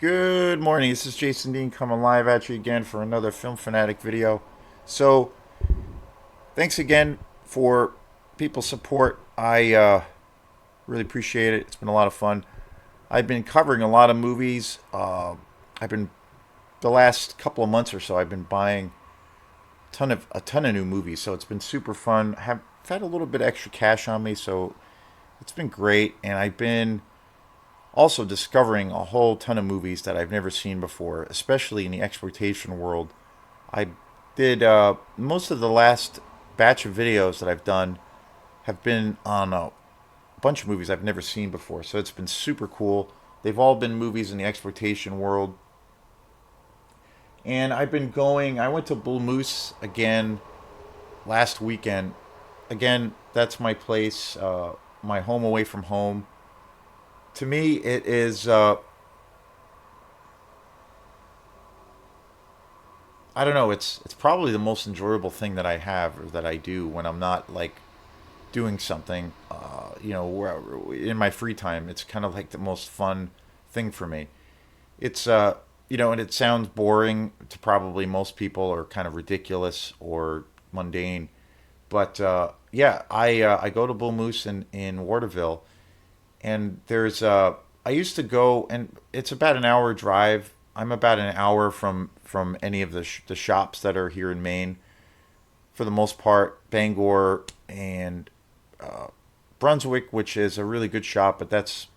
Good morning. This is Jason Dean coming live at you again for another Film Fanatic video. So, thanks again for people's support. I really appreciate it. It's been a lot of fun. I've been covering a lot of movies. I've been the last couple of months or so. I've been buying a ton of new movies. So it's been super fun. I've had a little bit of extra cash on me, so it's been great. And I've been also discovering a whole ton of movies that I've never seen before, especially in the exploitation world. I did most of the last batch of videos that I've done have been on a bunch of movies I've never seen before, so it's been super cool. They've all been movies in the exploitation world, and I've been going. I went to Bull Moose again last weekend. Again, that's my place, my home away from home. To me, it is. I don't know. It's probably the most enjoyable thing that I have or that I do when I'm not like doing something. In my free time, it's kind of like the most fun thing for me. It's and it sounds boring to probably most people, or kind of ridiculous or mundane. But yeah, I go to Bull Moose in Waterville, and I used to go, and it's about an hour drive. I'm about an hour from any of the shops that are here in Maine, for the most part. Bangor and Brunswick, which is a really good shop, but that's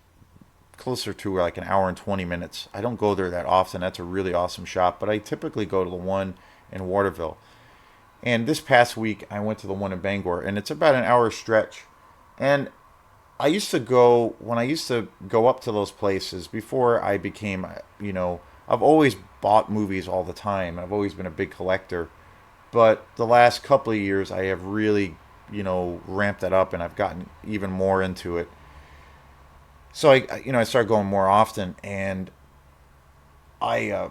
closer to like an hour and 20 minutes. I don't go there that often. That's a really awesome shop, but I typically go to the one in Waterville. And this past week, I went to the one in Bangor, and it's about an hour stretch. And when I used to go up to those places before I became, I've always bought movies all the time. I've always been a big collector. But the last couple of years, I have really, ramped that up, and I've gotten even more into it. So I started going more often, and I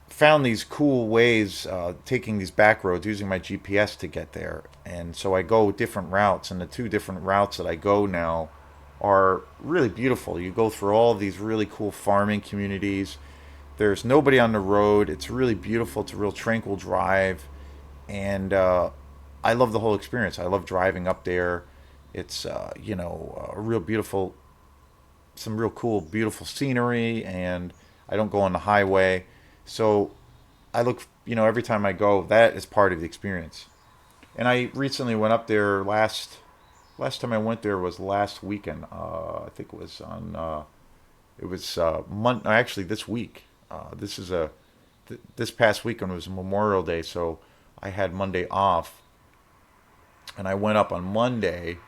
found these cool ways, taking these back roads using my GPS to get there. And so I go different routes, and the two different routes that I go now are really beautiful. You go through all of these really cool farming communities. There's nobody on the road. It's really beautiful. It's a real tranquil drive, and I love the whole experience. I love driving up there. It's a real beautiful, some real cool, beautiful scenery, and I don't go on the highway. So I look, every time I go, that is part of the experience. And I recently went up there last time I went there was last weekend. I think it was on it was actually this week. This past weekend was Memorial Day, so I had Monday off, and I went up on Monday,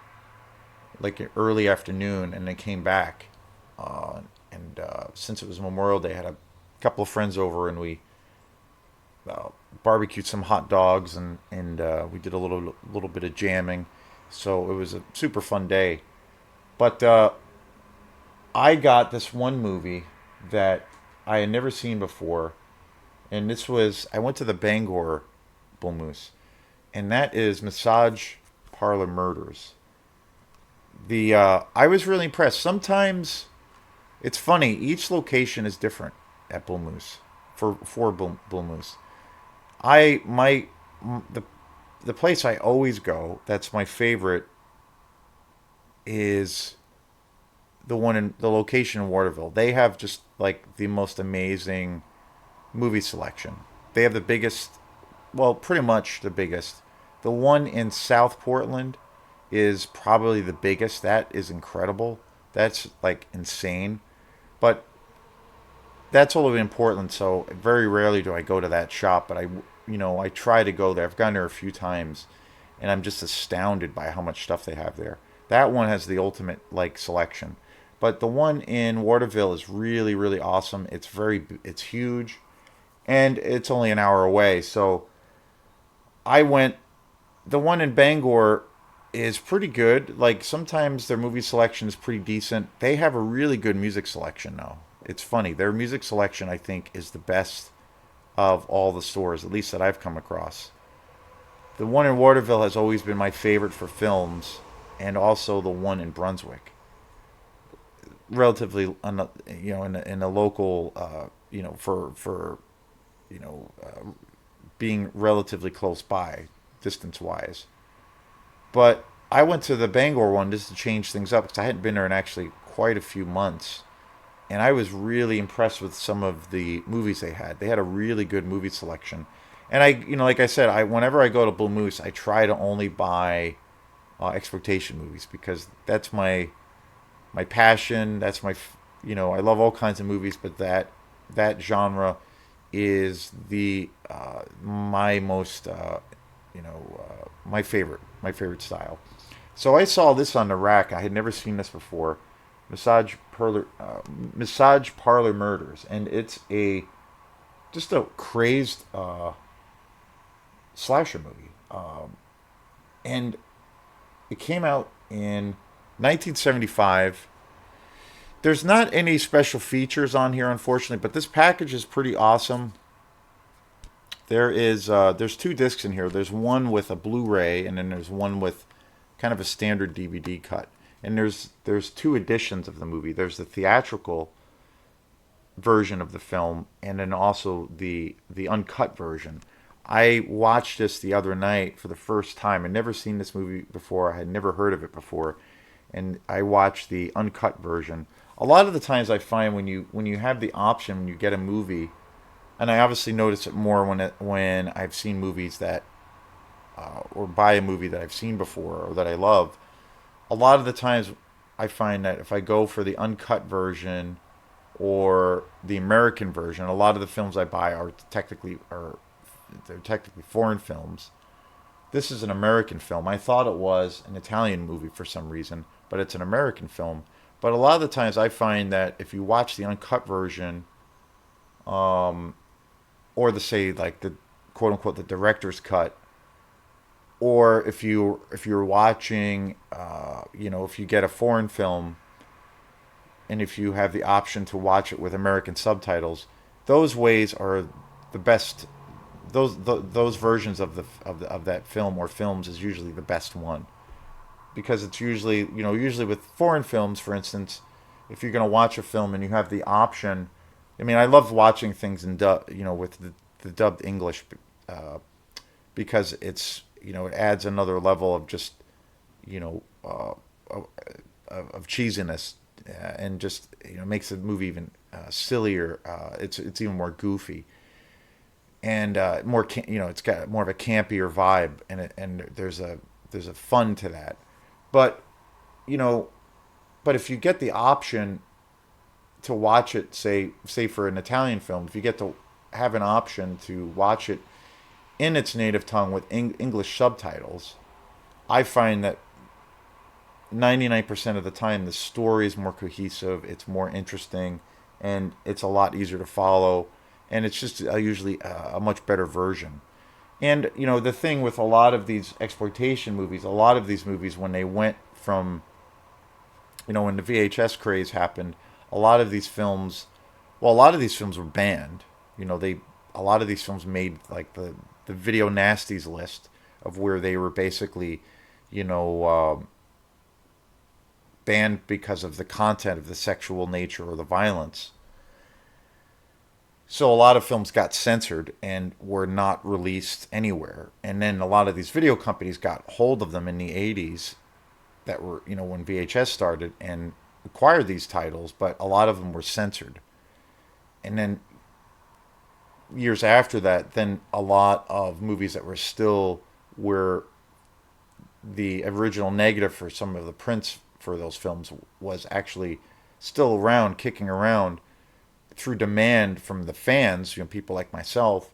like early afternoon, and then came back. And Since it was Memorial Day, I had a couple of friends over, and we uh, barbecued some hot dogs, and we did a little bit of jamming. So it was a super fun day. But I got this one movie that I had never seen before, and I went to the Bangor Bull Moose, and that is Massage Parlor Murders. The I was really impressed. Sometimes it's funny. Each location is different at Bull Moose, for Bull Moose. I my the the place I always go, that's my favorite, is the one in the location in Waterville. They have just like the most amazing movie selection. They have the biggest, well, pretty much the biggest. The one in South Portland is probably the biggest. That is incredible. That's like insane. But that's all in Portland, so very rarely do I go to that shop. But I try to go there. I've gone there a few times, and I'm just astounded by how much stuff they have there. That one has the ultimate like selection, but the one in Waterville is really really awesome. It's huge, and it's only an hour away. So I went. The one in Bangor is pretty good. Like sometimes their movie selection is pretty decent. They have a really good music selection though. It's funny. Their music selection, I think, is the best of all the stores, at least that I've come across. The one in Waterville has always been my favorite for films, and also the one in Brunswick. relatively, in a local, for being relatively close by, distance wise. But I went to the Bangor one just to change things up because I hadn't been there in actually quite a few months, and I was really impressed with some of the movies they had. They had a really good movie selection, and like I said, I whenever I go to Blue Moose, I try to only buy exploitation movies because that's my passion. That's I love all kinds of movies, but that genre is the my most my favorite style. So I saw this on the rack. I had never seen this before. Massage Parlor Murders, and it's a just a crazed slasher movie. And it came out in 1975. There's not any special features on here, unfortunately, but this package is pretty awesome. There's two discs in here. There's one with a Blu-ray, and then there's one with kind of a standard DVD cut. And there's two editions of the movie. There's the theatrical version of the film, and then also the uncut version. I watched this the other night for the first time. I'd never seen this movie before. I had never heard of it before, and I watched the uncut version. A lot of the times, I find when you have the option when you get a movie, and I obviously notice it more when I've seen movies that or buy a movie that I've seen before or that I love. A lot of the times, I find that if I go for the uncut version or the American version, a lot of the films I buy are they're technically foreign films. This is an American film. I thought it was an Italian movie for some reason, but it's an American film. But a lot of the times, I find that if you watch the uncut version, or the say like the quote unquote the director's cut, or if you're watching, if you get a foreign film and if you have the option to watch it with American subtitles, those ways are the best. Those versions of that film or films is usually the best one because it's usually with foreign films, for instance, if you're going to watch a film and you have the option. I mean, I love watching things in with the dubbed English, uh, because it adds another level of just you know of, of cheesiness, and just makes the movie even sillier. It's even more goofy and it's got more of a campier vibe, and there's a fun to that. But you know, but if you get the option to watch it, say for an Italian film, if you get to have an option to watch it in its native tongue with English subtitles, I find that 99% of the time the story is more cohesive, it's more interesting, and it's a lot easier to follow, and it's just usually a much better version. And the thing with a lot of these exploitation movies, a lot of these movies when they went from when the VHS craze happened, a lot of these films, well, a lot of these films were banned. They a lot of these films made like the video nasties list of where they were basically, you know, banned because of the content of the sexual nature or the violence. So a lot of films got censored and were not released anywhere. And then a lot of these video companies got hold of them in the 80s that were, when VHS started and acquired these titles, but a lot of them were censored. And then years after that, then a lot of movies that were still were the original negative for some of the prints for those films was actually still around, kicking around through demand from the fans, people like myself.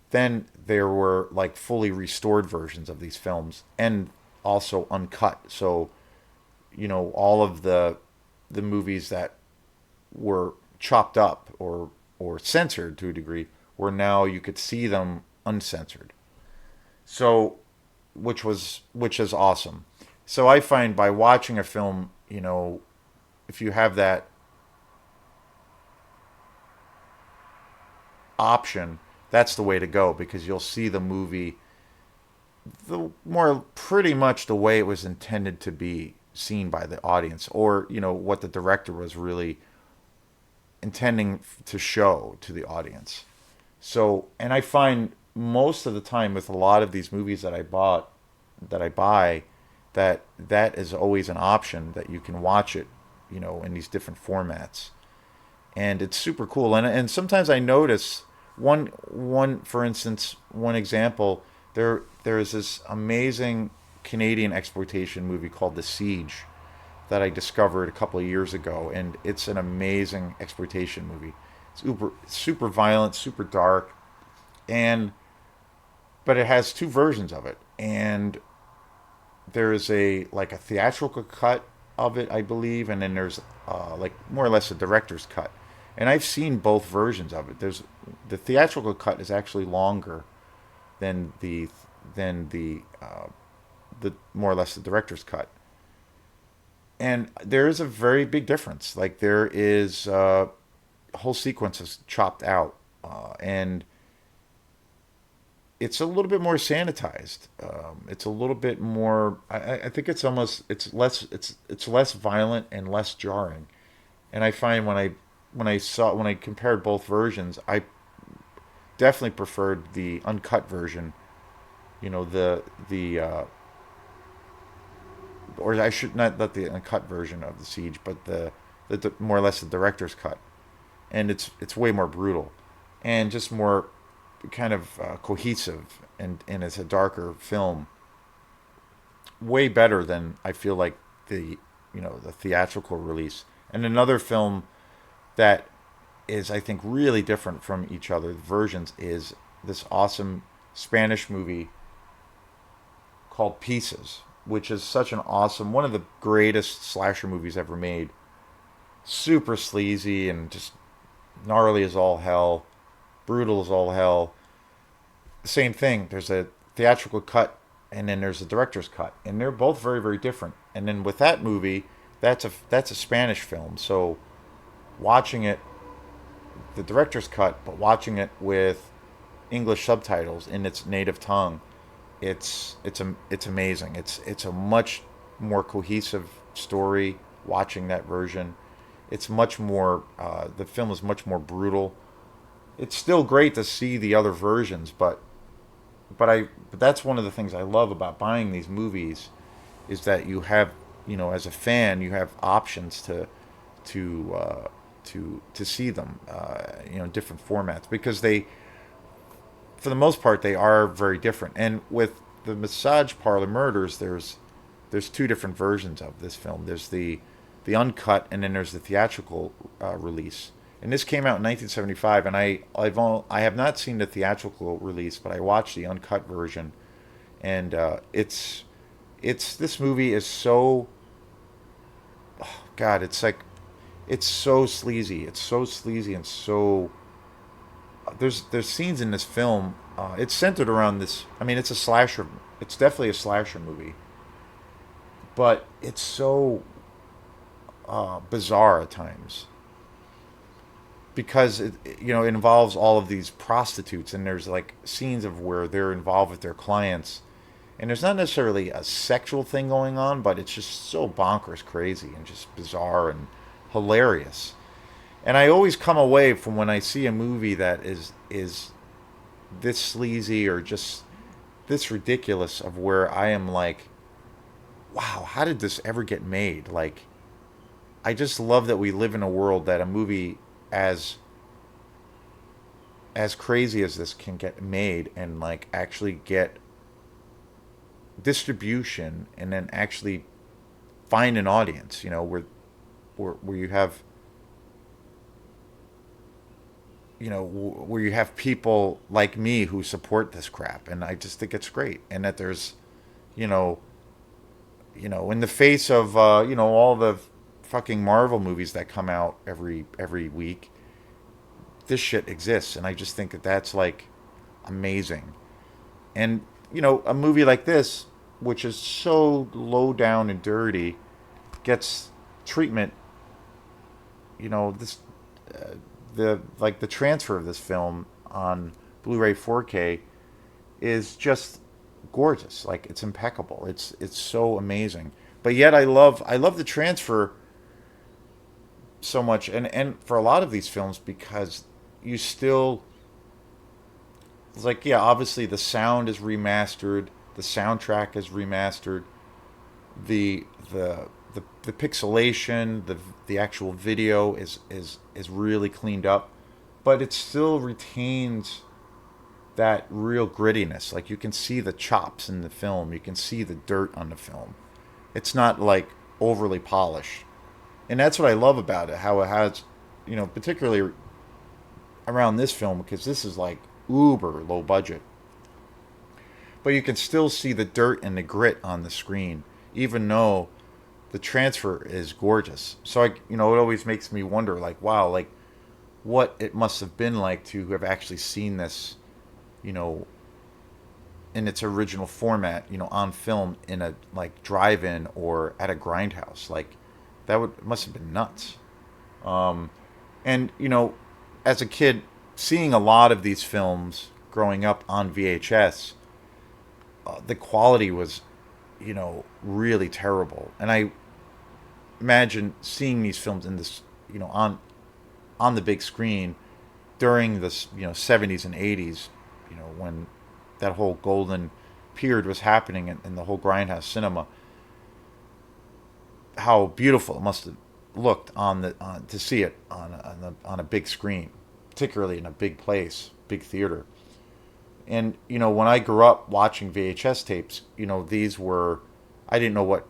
Then there were like fully restored versions of these films and also uncut. So, all of the movies that were chopped up or censored to a degree, where now you could see them uncensored. So, which is awesome. So I find by watching a film, if you have that option, that's the way to go because you'll see the movie the more pretty much the way it was intended to be. seen by the audience, or what the director was really intending to show to the audience. So, and I find most of the time with a lot of these movies that I buy, that is always an option that you can watch it, in these different formats, and it's super cool. And sometimes I notice one for instance, one example. There is this amazing Canadian exploitation movie called The Siege that I discovered a couple of years ago, and it's an amazing exploitation movie. It's super violent, super dark, and but it has two versions of it, and there is a like a theatrical cut of it, I believe, and then there's like more or less a director's cut. And I've seen both versions of it. There's the theatrical cut is actually longer than the more or less the director's cut, and there is a very big difference. Like there is whole sequences chopped out, and it's a little bit more sanitized. It's a little bit more. I think it's almost it's less violent and less jarring. And I find when I compared both versions, I definitely preferred the uncut version. The or I should not the uncut version of the Siege, but the more or less the director's cut, and it's way more brutal, and just more kind of cohesive, and it's a darker film, way better than I feel like the theatrical release. And another film that is I think really different from each other versions is this awesome Spanish movie called Pieces, which is such an awesome one of the greatest slasher movies ever made. Super sleazy and just gnarly as all hell, brutal as all hell. Same thing. There's a theatrical cut, and then there's a director's cut, and they're both very very different. And then with that movie, that's a Spanish film, so watching it, the director's cut, but watching it with English subtitles in its native tongue, it's amazing. It's a much more cohesive story. Watching that version, it's much more. The film is much more brutal. It's still great to see the other versions, but that's one of the things I love about buying these movies, is that you have, as a fan, you have options to to see them, in different formats, because they, for the most part, they are very different. And with the Massage Parlor Murders, there's two different versions of this film. There's the uncut, and then there's the theatrical release. And this came out in 1975, and I have not seen the theatrical release, but I watched the uncut version, and it's this movie is so, oh God, it's like it's so sleazy. It's so sleazy and so there's scenes in this film. It's centered around this. I mean, it's a slasher. It's definitely a slasher movie, but it's so bizarre at times, because it involves all of these prostitutes, and there's like scenes of where they're involved with their clients, and there's not necessarily a sexual thing going on, but it's just so bonkers crazy and just bizarre and hilarious. And I always come away from when I see a movie that is this sleazy or just this ridiculous, of where I am like, wow, how did this ever get made? Like, I just love that we live in a world that a movie as as crazy as this can get made, and like actually get distribution, and then actually find an audience, where you have, where you have people like me who support this crap. And I just think it's great. And that there's, you know, in the face of, all the fucking Marvel movies that come out every week, this shit exists. And I just think that that's like amazing. And, a movie like this, which is so low down and dirty, gets treatment, this, the transfer of this film on Blu-ray 4K is just gorgeous. Like, it's impeccable. It's so amazing. But yet I love the transfer so much, and for a lot of these films because you still, it's like, yeah, obviously the sound is remastered, the soundtrack is remastered, the the pixelation, the actual video is really cleaned up, but it still retains that real grittiness. Like you can see the chops in the film, you can see the dirt on the film. It's not like overly polished, and that's what I love about it. How it has, particularly around this film because this is like uber low budget, but you can still see the dirt and the grit on the screen, even though the transfer is gorgeous. So it always makes me wonder, like, wow, like what it must have been like to have actually seen this, you know, in its original format, on film in a like drive-in or at a grindhouse. Like that would must have been nuts. And as a kid, seeing a lot of these films growing up on VHS, the quality was, really terrible. And I imagine seeing these films in this, on the big screen during this, 70s and 80s, when that whole golden period was happening in the whole grindhouse cinema. How beautiful it must have looked to see it on a big screen, particularly in a big place, big theater. And when I grew up watching VHS tapes, these were, I didn't know what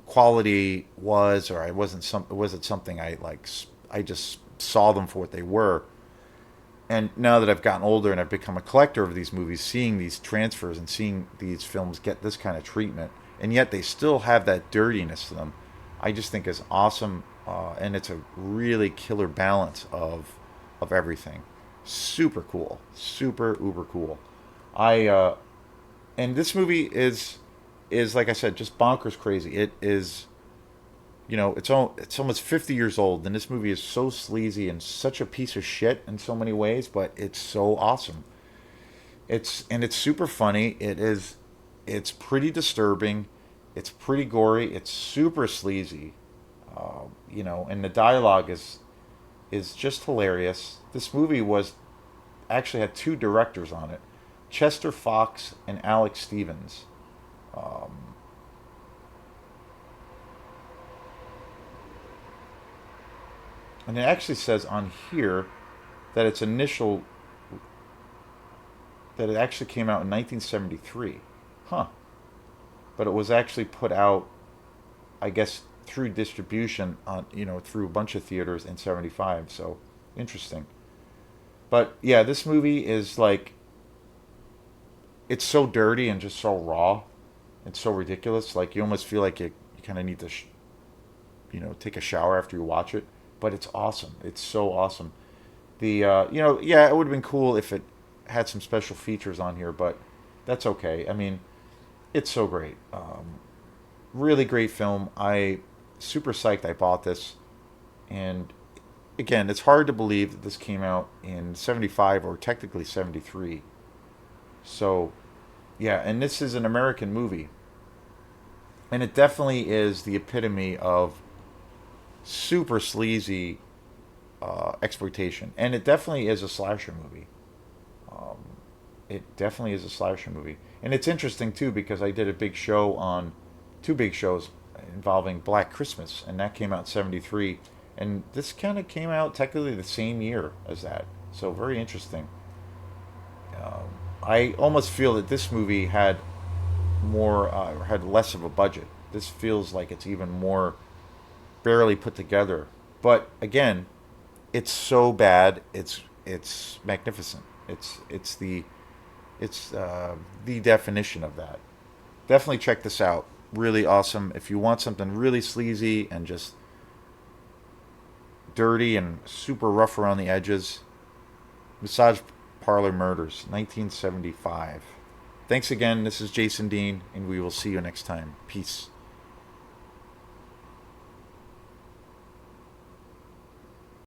quality was, or I wasn't some was it something I like. I just saw them for what they were. And now that I've gotten older and I've become a collector of these movies, seeing these transfers and seeing these films get this kind of treatment, and yet they still have that dirtiness to them, I just think is awesome. And it's a really killer balance of everything. Super cool, super uber cool. I and this movie is like I said, just bonkers crazy. It is, it's almost 50 years old, and this movie is so sleazy and such a piece of shit in so many ways, but it's so awesome. It's super funny. It's pretty disturbing. It's pretty gory. It's super sleazy. And the dialogue is just hilarious. This movie was actually had two directors on it, Chester Fox and Alex Stevens. Um, and it actually says on here that its initial that it actually came out in 1973. Huh. But it was actually put out, I guess, through distribution on, through a bunch of theaters in 75. So interesting. But yeah, this movie is like, it's so dirty and just so raw. It's so ridiculous. Like you almost feel like you kind of need to, take a shower after you watch it. But it's awesome. It's so awesome. Yeah, it would have been cool if it had some special features on here, but that's okay. I mean, it's so great. Really great film. I super psyched I bought this, and again, it's hard to believe that this came out in 75 or technically 73. So, yeah, and this is an American movie, and it definitely is the epitome of super sleazy exploitation, and it definitely is a slasher movie. Um, it definitely is a slasher movie, and it's interesting too because I did a big show on two big shows involving Black Christmas, and that came out in '73, and this kind of came out technically the same year as that. So very interesting. Um, I almost feel that this movie had less of a budget. This feels like it's even more barely put together. But again, it's so bad. It's magnificent. It's the definition of that. Definitely check this out. Really awesome. If you want something really sleazy and just dirty and super rough around the edges, Massage Parlor Murders, 1975. Thanks again. This is Jason Dean, and we will see you next time. Peace.